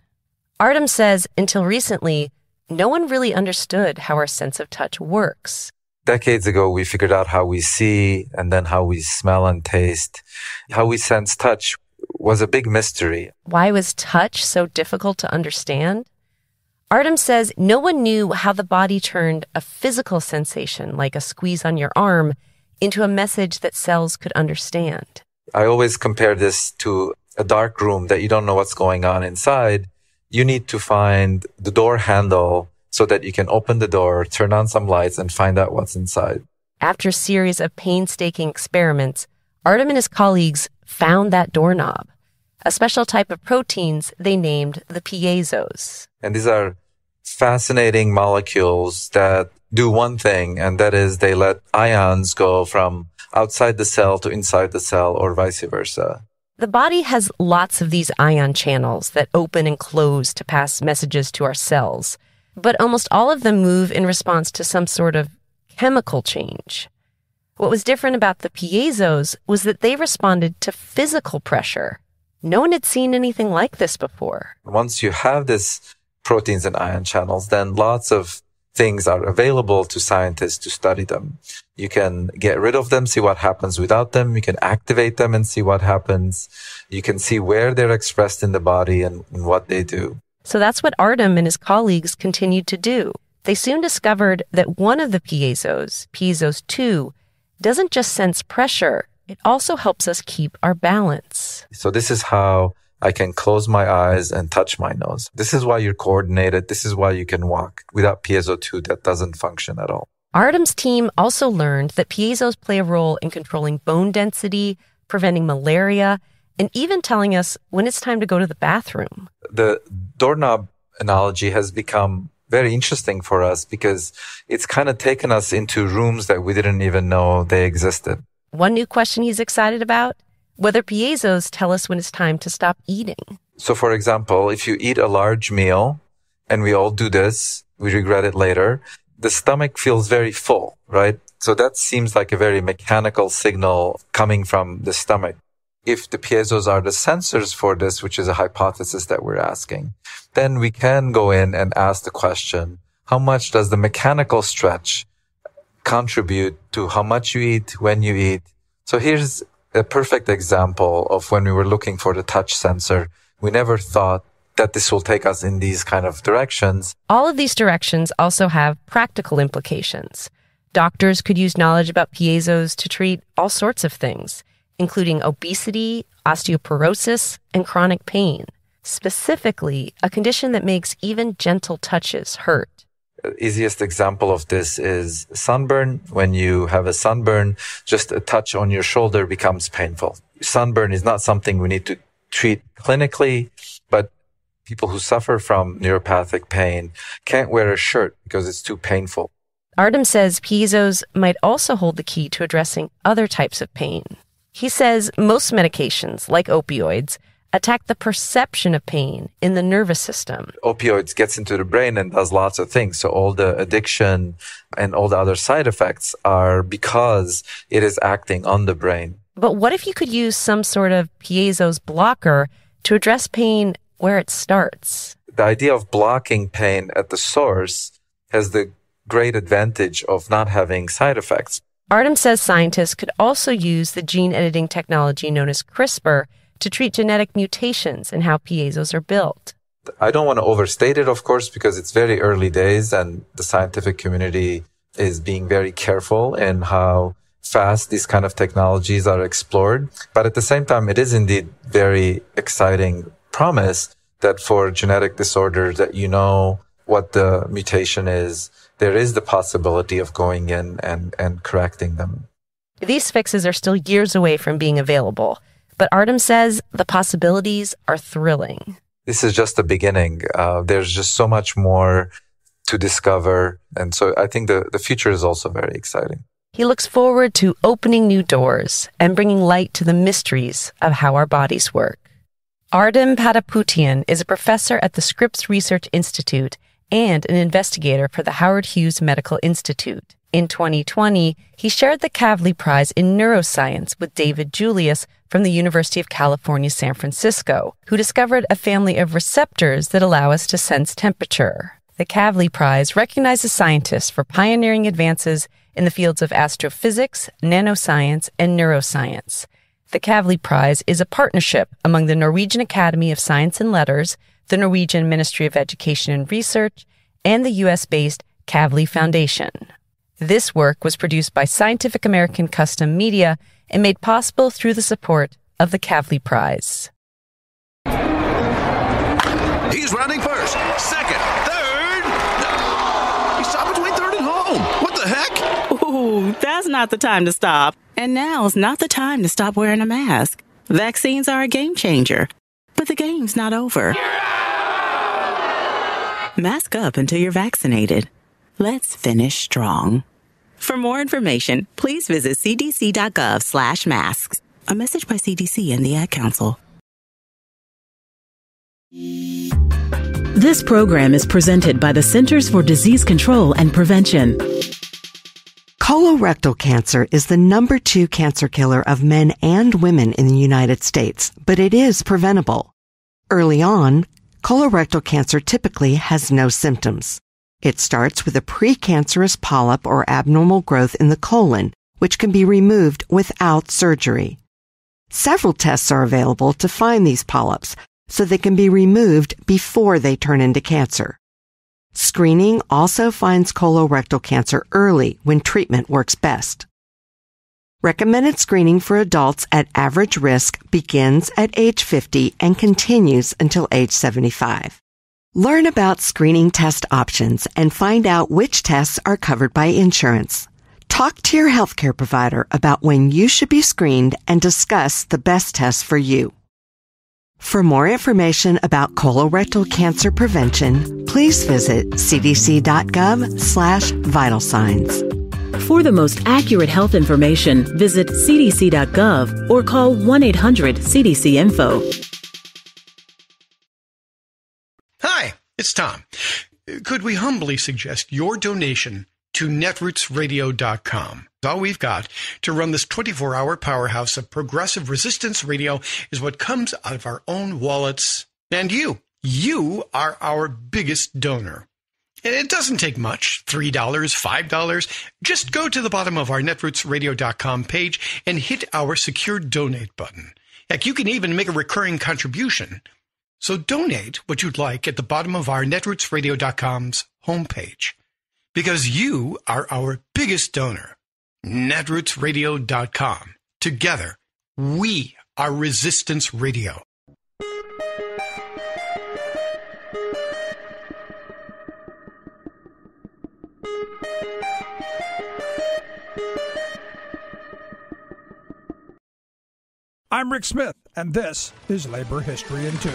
Artem says, until recently, no one really understood how our sense of touch works. Decades ago, we figured out how we see and then how we smell and taste. How we sense touch was a big mystery. Why was touch so difficult to understand? Artem says no one knew how the body turned a physical sensation, like a squeeze on your arm, into a message that cells could understand. I always compare this to a dark room that you don't know what's going on inside. You need to find the door handle so that you can open the door, turn on some lights, and find out what's inside. After a series of painstaking experiments, Artem and his colleagues found that doorknob, a special type of proteins they named the piezos. And these are fascinating molecules that do one thing, and that is they let ions go from outside the cell to inside the cell or vice versa. The body has lots of these ion channels that open and close to pass messages to our cells, but almost all of them move in response to some sort of chemical change. What was different about the piezos was that they responded to physical pressure. No one had seen anything like this before. Once you have these proteins and ion channels, then lots of things are available to scientists to study them. You can get rid of them, see what happens without them. You can activate them and see what happens. You can see where they're expressed in the body and what they do. So that's what Artem and his colleagues continued to do. They soon discovered that one of the piezos 2, doesn't just sense pressure, it also helps us keep our balance. So this is how I can close my eyes and touch my nose. This is why you're coordinated. This is why you can walk. Without piezo 2, that doesn't function at all. Artem's team also learned that piezos play a role in controlling bone density, preventing malaria, and even telling us when it's time to go to the bathroom. The doorknob analogy has become very interesting for us because it's kind of taken us into rooms that we didn't even know they existed. One new question he's excited about: whether piezos tell us when it's time to stop eating. So, for example, if you eat a large meal, and we all do this, we regret it later, the stomach feels very full, right? So that seems like a very mechanical signal coming from the stomach. If the piezos are the sensors for this, which is a hypothesis that we're asking, then we can go in and ask the question, how much does the mechanical stretch contribute to how much you eat, when you eat? So here's a perfect example of when we were looking for the touch sensor. We never thought that this will take us in these kind of directions. All of these directions also have practical implications. Doctors could use knowledge about piezos to treat all sorts of things, including obesity, osteoporosis, and chronic pain, specifically a condition that makes even gentle touches hurt. Easiest example of this is sunburn. When you have a sunburn, just a touch on your shoulder becomes painful. Sunburn is not something we need to treat clinically, but people who suffer from neuropathic pain can't wear a shirt because it's too painful. Artem says piezos might also hold the key to addressing other types of pain. He says most medications, like opioids, attack the perception of pain in the nervous system. Opioids gets into the brain and does lots of things. So all the addiction and all the other side effects are because it is acting on the brain. But what if you could use some sort of piezo's blocker to address pain where it starts? The idea of blocking pain at the source has the great advantage of not having side effects. Artem says scientists could also use the gene editing technology known as CRISPR to treat genetic mutations in how piezos are built. I don't want to overstate it, of course, because it's very early days and the scientific community is being very careful in how fast these kind of technologies are explored. But at the same time, it is indeed very exciting promise that for genetic disorders that you know what the mutation is, there is the possibility of going in and correcting them. These fixes are still years away from being available. But Artem says the possibilities are thrilling. This is just the beginning. There's just so much more to discover. And so I think the future is also very exciting. He looks forward to opening new doors and bringing light to the mysteries of how our bodies work. Artem Pataputian is a professor at the Scripps Research Institute and an investigator for the Howard Hughes Medical Institute. In 2020, he shared the Kavli Prize in Neuroscience with David Julius from the University of California, San Francisco, who discovered a family of receptors that allow us to sense temperature. The Kavli Prize recognizes scientists for pioneering advances in the fields of astrophysics, nanoscience, and neuroscience. The Kavli Prize is a partnership among the Norwegian Academy of Science and Letters, the Norwegian Ministry of Education and Research, and the U.S.-based Kavli Foundation. This work was produced by Scientific American Custom Media and made possible through the support of the Kavli Prize. He's running first, second, third. No! He stopped between third and home. What the heck? Ooh, that's not the time to stop. And now's not the time to stop wearing a mask. Vaccines are a game changer. But the game's not over. Mask up until you're vaccinated. Let's finish strong. For more information, please visit cdc.gov/masks. A message by CDC and the Ad Council. This program is presented by the Centers for Disease Control and Prevention. Colorectal cancer is the number 2 cancer killer of men and women in the United States, but it is preventable. Early on, colorectal cancer typically has no symptoms. It starts with a precancerous polyp or abnormal growth in the colon, which can be removed without surgery. Several tests are available to find these polyps, so they can be removed before they turn into cancer. Screening also finds colorectal cancer early when treatment works best. Recommended screening for adults at average risk begins at age 50 and continues until age 75. Learn about screening test options and find out which tests are covered by insurance. Talk to your healthcare provider about when you should be screened and discuss the best tests for you. For more information about colorectal cancer prevention, please visit cdc.gov/vital signs. For the most accurate health information, visit cdc.gov or call 1-800-CDC-INFO. Hi, it's Tom. Could we humbly suggest your donation to netrootsradio.com? All we've got to run this 24-hour powerhouse of progressive resistance radio is what comes out of our own wallets. And you are our biggest donor. And it doesn't take much, $3, $5. Just go to the bottom of our netrootsradio.com page and hit our secure donate button. Heck, you can even make a recurring contribution. So donate what you'd like at the bottom of our netrootsradio.com's homepage. Because you are our biggest donor. netrootsradio.com. Together, we are Resistance Radio. I'm Rick Smith, and this is Labor History in 2.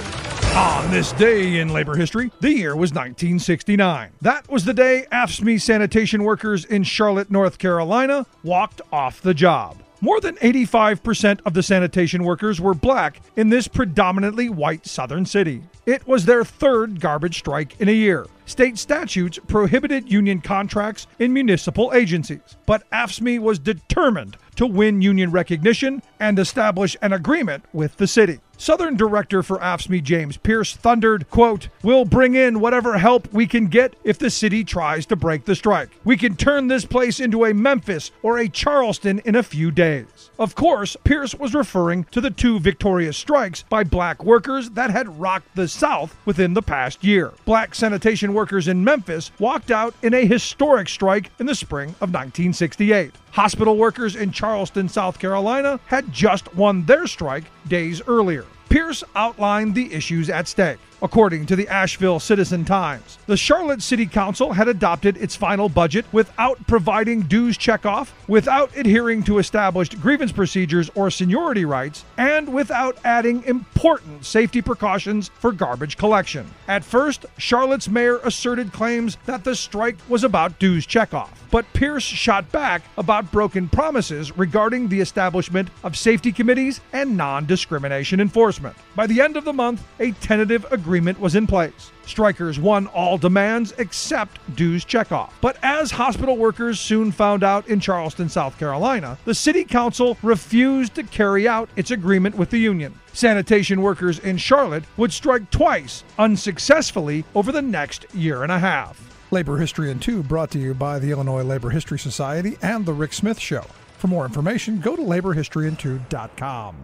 On this day in labor history, the year was 1969. That was the day AFSCME sanitation workers in Charlotte, North Carolina, walked off the job. More than 85% of the sanitation workers were black in this predominantly white southern city. It was their third garbage strike in a year. State statutes prohibited union contracts in municipal agencies, but AFSCME was determined to win union recognition and establish an agreement with the city. Southern Director for AFSCME James Pierce thundered, quote, "We'll bring in whatever help we can get if the city tries to break the strike. We can turn this place into a Memphis or a Charleston in a few days." Of course, Pierce was referring to the two victorious strikes by black workers that had rocked the South within the past year. Black sanitation workers in Memphis walked out in a historic strike in the spring of 1968. Hospital workers in Charleston, South Carolina had just won their strike days earlier. Pierce outlined the issues at stake. According to the Asheville Citizen-Times, the Charlotte City Council had adopted its final budget without providing dues checkoff, without adhering to established grievance procedures or seniority rights, and without adding important safety precautions for garbage collection. At first, Charlotte's mayor asserted claims that the strike was about dues checkoff, but Pierce shot back about broken promises regarding the establishment of safety committees and non-discrimination enforcement. By the end of the month, a tentative agreement was in place. Strikers won all demands except dues checkoff. But as hospital workers soon found out in Charleston, South Carolina, the city council refused to carry out its agreement with the union. Sanitation workers in Charlotte would strike twice, unsuccessfully, over the next year and a half. Labor History in 2 brought to you by the Illinois Labor History Society and The Rick Smith Show. For more information, go to laborhistoryin2.com.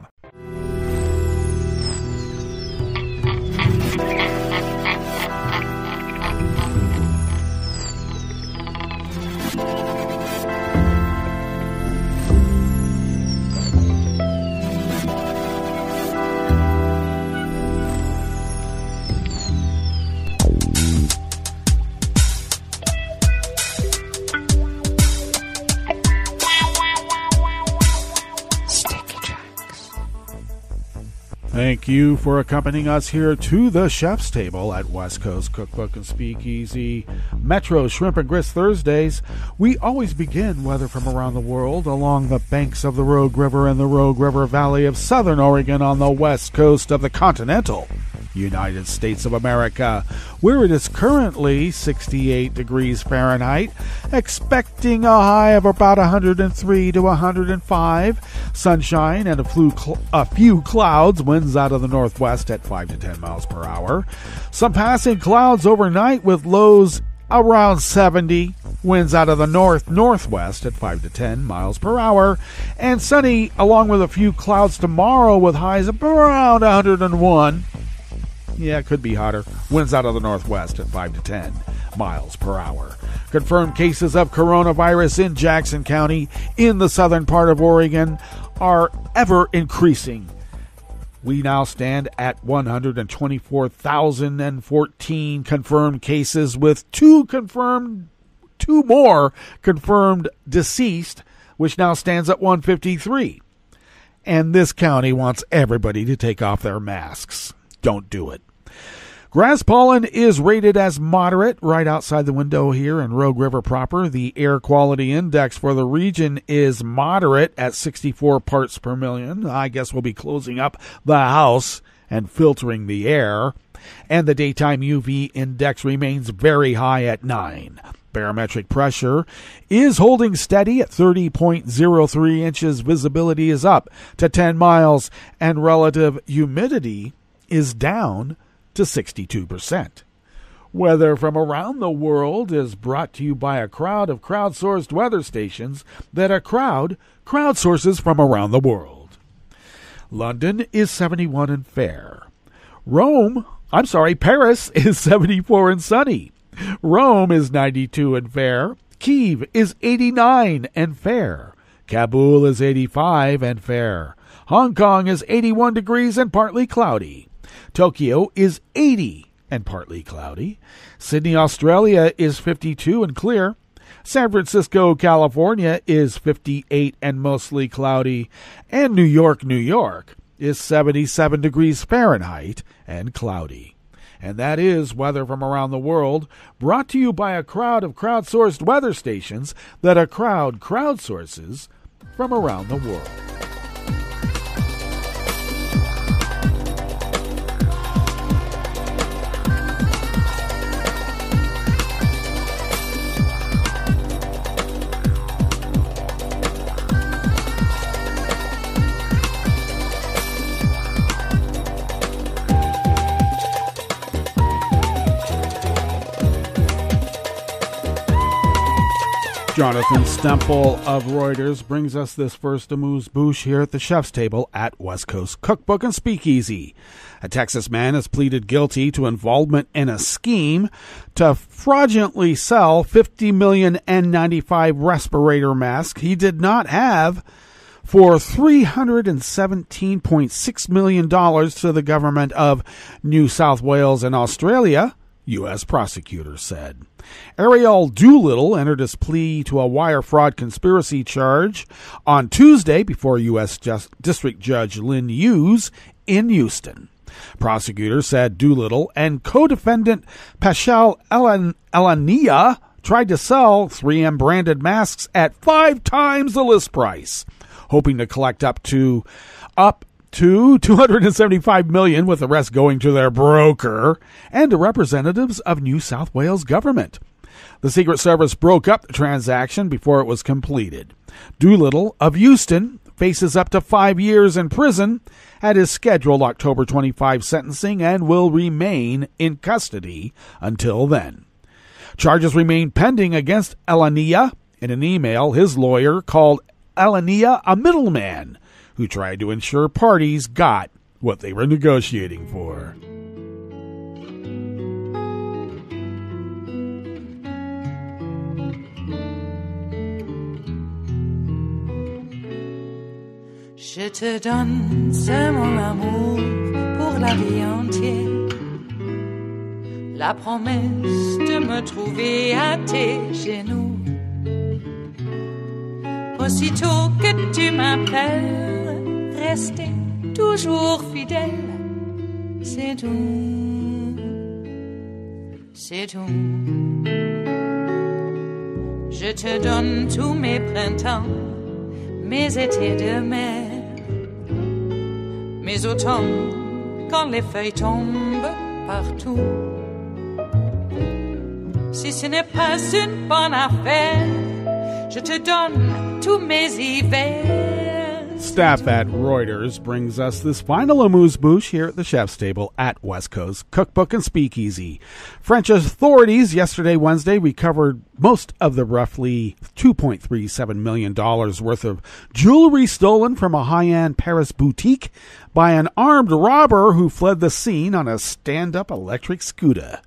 Thank you for accompanying us here to the chef's table at West Coast Cookbook and Speakeasy Metro Shrimp and Grits Thursdays. We always begin, whether from around the world, along the banks of the Rogue River and the Rogue River Valley of Southern Oregon on the west coast of the continental United States of America, where it is currently 68 degrees Fahrenheit, expecting a high of about 103 to 105, sunshine and a few clouds, winds out of the northwest at 5 to 10 miles per hour, some passing clouds overnight with lows around 70, winds out of the northwest at 5 to 10 miles per hour, and sunny along with a few clouds tomorrow with highs of around 101. Yeah, it could be hotter. Winds out of the northwest at 5 to 10 miles per hour. Confirmed cases of coronavirus in Jackson County in the southern part of Oregon are ever increasing. We now stand at 124,014 confirmed cases with two more confirmed deceased, which now stands at 153. And this county wants everybody to take off their masks. Don't do it. Grass pollen is rated as moderate right outside the window here in Rogue River proper. The air quality index for the region is moderate at 64 parts per million. I guess we'll be closing up the house and filtering the air. And the daytime UV index remains very high at 9. Barometric pressure is holding steady at 30.03 inches. Visibility is up to 10 miles. And relative humidity is down to 62%. Weather from around the world is brought to you by a crowd of crowdsourced weather stations that a crowd crowdsources from around the world. London is 71 and fair. Paris is 74 and sunny. Rome is 92 and fair. Kyiv is 89 and fair. Kabul is 85 and fair. Hong Kong is 81 degrees and partly cloudy. Tokyo is 80 and partly cloudy. Sydney, Australia is 52 and clear. San Francisco, California is 58 and mostly cloudy. And New York, New York is 77 degrees Fahrenheit and cloudy. And that is weather from around the world, brought to you by a crowd of crowdsourced weather stations that a crowd crowdsources from around the world. Jonathan Stempel of Reuters brings us this first amuse-bouche here at the chef's table at West Coast Cookbook and Speakeasy. A Texas man has pleaded guilty to involvement in a scheme to fraudulently sell 50 million N95 respirator masks he did not have for $317.6 million to the government of New South Wales and Australia, U.S. prosecutors said. Ariel Doolittle entered his plea to a wire fraud conspiracy charge on Tuesday before U.S. District Judge Lynn Hughes in Houston. Prosecutors said Doolittle and co-defendant Paschal Elania tried to sell 3M branded masks at 5 times the list price, hoping to collect up to $275 million, with the rest going to their broker and to representatives of New South Wales government. The Secret Service broke up the transaction before it was completed. Doolittle of Houston faces up to 5 years in prison at his scheduled October 25 sentencing and will remain in custody until then. Charges remain pending against Elania. In an email, his lawyer called Elania a middleman who tried to ensure parties got what they were negotiating for. Je te donne c'est mon amour pour la vie entière. La promesse de me trouver à tes genoux. Aussitôt que tu m'appelles, rester toujours fidèle, c'est tout, c'est tout. Je te donne tous mes printemps, mes étés de mer, mes automnes quand les feuilles tombent partout. Si ce n'est pas une bonne affaire, je te donne tous mes hivers. Staff at Reuters brings us this final amuse-bouche here at the chef's table at West Coast Cookbook and Speakeasy. French authorities yesterday, Wednesday, recovered most of the roughly $2.37 million worth of jewelry stolen from a high-end Paris boutique by an armed robber who fled the scene on a stand-up electric scooter.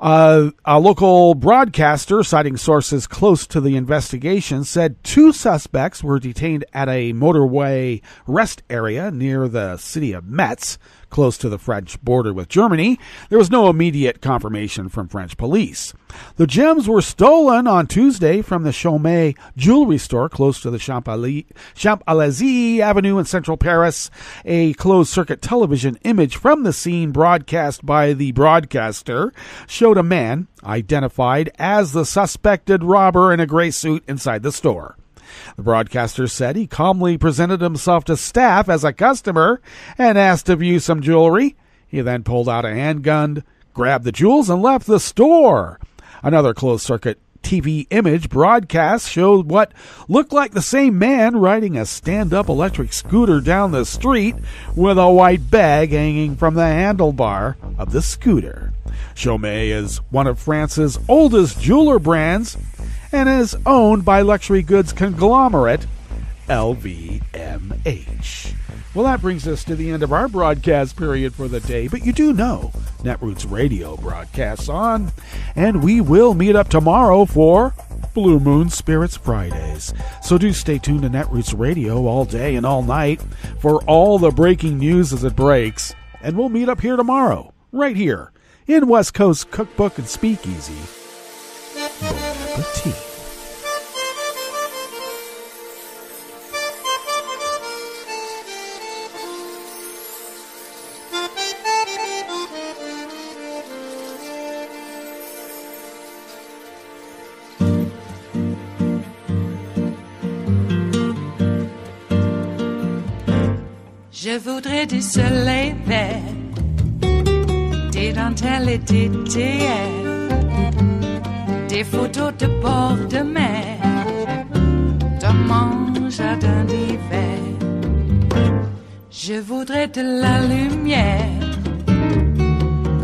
A local broadcaster, citing sources close to the investigation, said 2 suspects were detained at a motorway rest area near the city of Metz, close to the French border with Germany. There was no immediate confirmation from French police. The gems were stolen on Tuesday from the Chaumet jewelry store close to the Champs-Élysées Avenue in central Paris. A closed-circuit television image from the scene broadcast by the broadcaster showed a man identified as the suspected robber in a gray suit inside the store. The broadcaster said he calmly presented himself to staff as a customer and asked to view some jewelry. He then pulled out a handgun, grabbed the jewels, and left the store. Another closed-circuit TV image broadcast showed what looked like the same man riding a stand-up electric scooter down the street with a white bag hanging from the handlebar of the scooter. Chaumet is one of France's oldest jeweler brands and is owned by luxury goods conglomerate LVMH. Well, that brings us to the end of our broadcast period for the day, but you do know Netroots Radio broadcasts on, and we will meet up tomorrow for Blue Moon Spirits Fridays. So do stay tuned to Netroots Radio all day and all night for all the breaking news as it breaks, and we'll meet up here tomorrow, right here in West Coast Cookbook and Speakeasy. Bon appetit. Je voudrais du soleil vert, des dentelles et des théâtres, des photos de bord de mer, dans mon jardin d'hiver. Je voudrais de la lumière,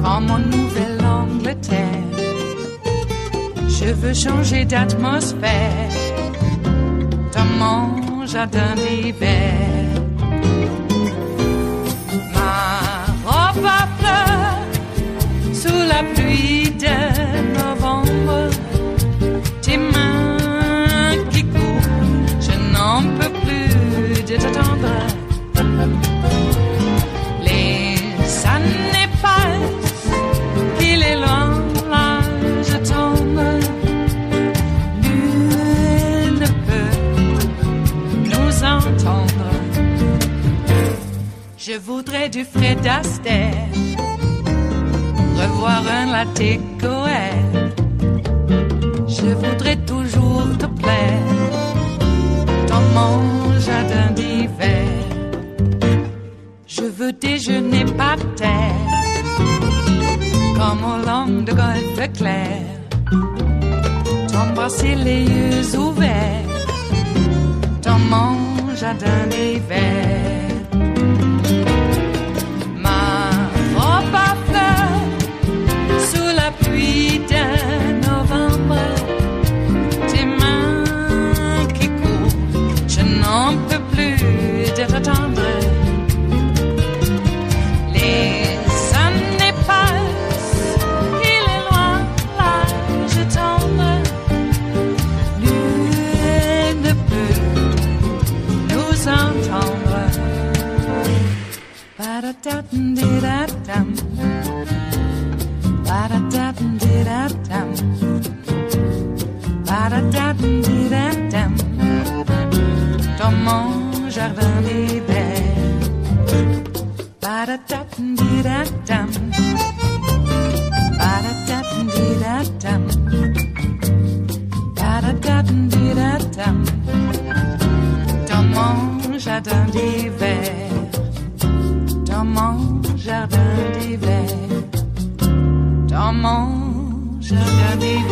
comme en Nouvelle-Angleterre. Je veux changer d'atmosphère, dans mon jardin d'hiver. Ma fleur sous la pluie de novembre, tes mains qui courent, je n'en peux plus de t'attendre. Les années passent, qu'il est loin, là je tombe. Nul ne peut nous entendre. Je voudrais du Fred Astaire, revoir un latte Goël. Je voudrais toujours te plaire dans mon jardin d'hiver. Je veux déjeuner par terre, comme au long de golfe clair, t'embrasser les yeux ouverts dans mon jardin d'hiver. Pluie de novembre, tes mains qui courent, je n'en peux plus de t'attendre. Les années passent, il est loin, là je tombe. Nul ne peut nous entendre. Ba-da-da-dum-di-da-dum. Ba-da-da-dum-di-da-dum. Ba-da-da-dum-di-da-dum. Dans mon jardin d'hiver. Ba-da-da-dum-di-da-dum. Ba-da-da-dum-di-da-dum. Ba-da-da-dum-di-da-dum. Dans mon jardin d'hiver. Dans mon jardin d'hiver. Dans mon jardin d'hiver.